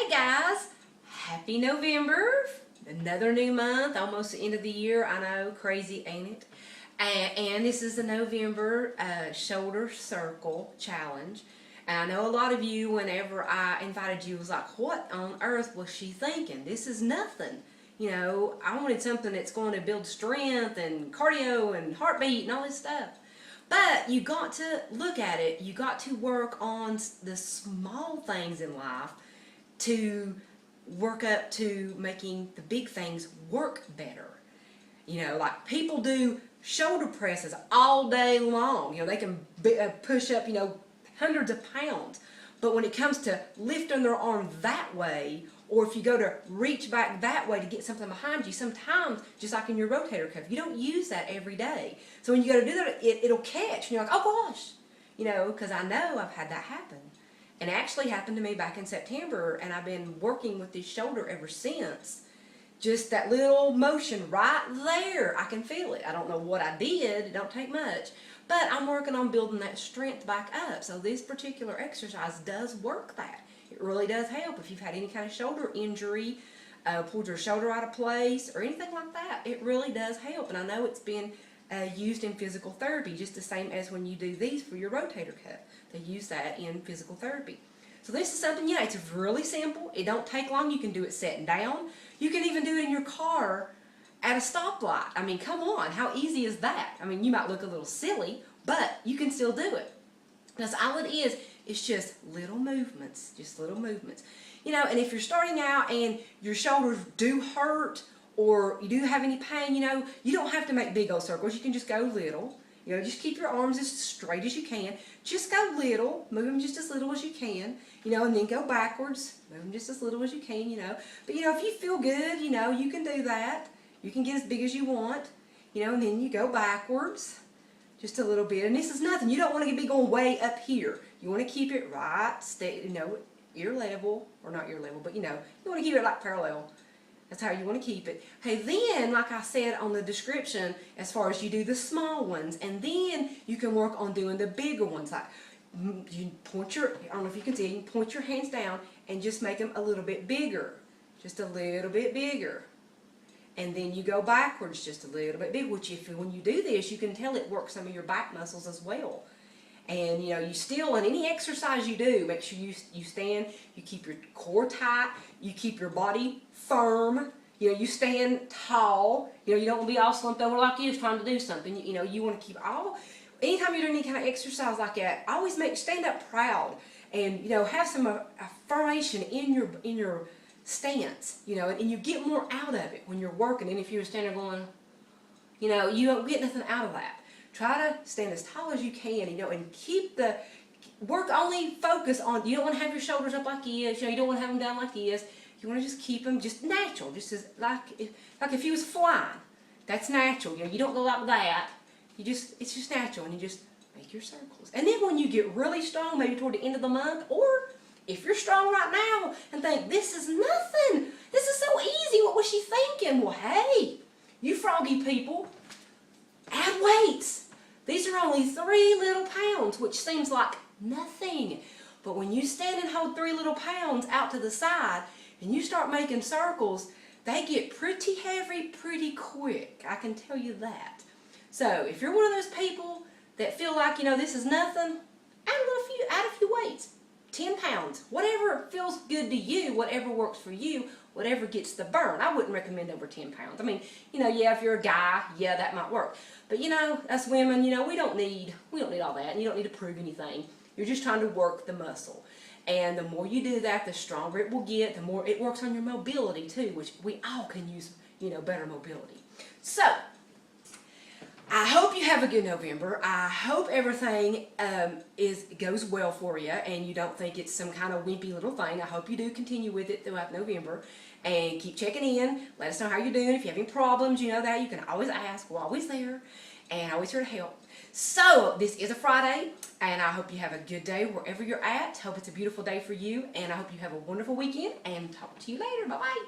Hey guys, happy November, another new month, almost the end of the year. I know, crazy ain't it? And this is the November shoulder circle challenge. And I know a lot of you, whenever I invited you, was like, what on earth was she thinking? This is nothing. You know, I wanted something that's going to build strength and cardio and heartbeat and all this stuff. But you got to look at it. You got to work on the small things in life to work up to making the big things work better. You know, like people do shoulder presses all day long. You know, they can push up, you know, hundreds of pounds. But when it comes to lifting their arm that way, or if you go to reach back that way to get something behind you, sometimes, just like in your rotator cuff, you don't use that every day. So when you go to do that, it'll catch. And you're like, oh gosh, you know, because I know I've had that happen. And it actually happened to me back in September, and I've been working with this shoulder ever since. Just that little motion right there, I can feel it. I don't know what I did, it don't take much. But I'm working on building that strength back up. So this particular exercise does work that. It really does help if you've had any kind of shoulder injury, pulled your shoulder out of place, or anything like that. It really does help. And I know it's been used in physical therapy, just the same as when you do these for your rotator cuff. They use that in physical therapy. So this is something, yeah, it's really simple. It don't take long. You can do it sitting down. You can even do it in your car at a stoplight. I mean, come on, how easy is that? I mean, you might look a little silly, but you can still do it. Because all it is, it's just little movements, You know, and if you're starting out and your shoulders do hurt or you do have any pain, you know, you don't have to make big old circles. You can just go little. You know, just keep your arms as straight as you can. Just go little, move them just as little as you can, you know, and then go backwards, move them just as little as you can, you know. But, you know, if you feel good, you know, you can do that. You can get as big as you want, you know, and then you go backwards just a little bit. And this is nothing. You don't want to be going way up here. You want to keep it right, stay, you know, ear level, or not ear level, but, you know, you want to keep it like parallel. That's how you want to keep it. Hey, then, like I said on the description, as far as you do the small ones, and then you can work on doing the bigger ones. Like, you point your, I don't know if you can see, you can point your hands down and just make them a little bit bigger. Just a little bit bigger. And then you go backwards just a little bit bigger, which when you do this, you can tell it works some of your back muscles as well. And, you know, you still, in any exercise you do, make sure you stand, you keep your core tight, you keep your body firm, you know, you stand tall, you know, you don't want to be all slumped over like you was trying to do something, you know, you want to keep anytime you're doing any kind of exercise like that, always stand up proud and, you know, have some affirmation in your stance, you know, and you get more out of it when you're working. And if you're standing going, you know, you don't get nothing out of that. Try to stand as tall as you can, you know, and keep the only focus on, you don't want to have your shoulders up like this, you know, you don't want to have them down like this. You want to just keep them just natural, just as like if you was flying. That's natural, you know, you don't go like that. It's just natural, and you just make your circles. And then when you get really strong, maybe toward the end of the month, or if you're strong right now and think, this is nothing, this is so easy, what was she thinking? Well, hey, you froggy people, add weights. These are only 3 little pounds, which seems like nothing. But when you stand and hold 3 little pounds out to the side and you start making circles, they get pretty heavy pretty quick. I can tell you that. So if you're one of those people that feel like, you know, this is nothing, add a few weights. 10 pounds, whatever feels good to you, whatever works for you, whatever gets the burn. I wouldn't recommend over 10 pounds. I mean, you know, yeah, if you're a guy, yeah, that might work. But, you know, us women, you know, we don't need all that, and you don't need to prove anything. You're just trying to work the muscle. And the more you do that, the stronger it will get, the more it works on your mobility too, which we all can use, you know, better mobility. So, I hope you have a good November. I hope everything goes well for you and you don't think it's some kind of wimpy little thing. I hope you do continue with it throughout November and keep checking in. Let us know how you're doing. If you have any problems, you know that. You can always ask. We're always there and always here to help. So, this is a Friday and I hope you have a good day wherever you're at. Hope it's a beautiful day for you and I hope you have a wonderful weekend and talk to you later. Bye-bye.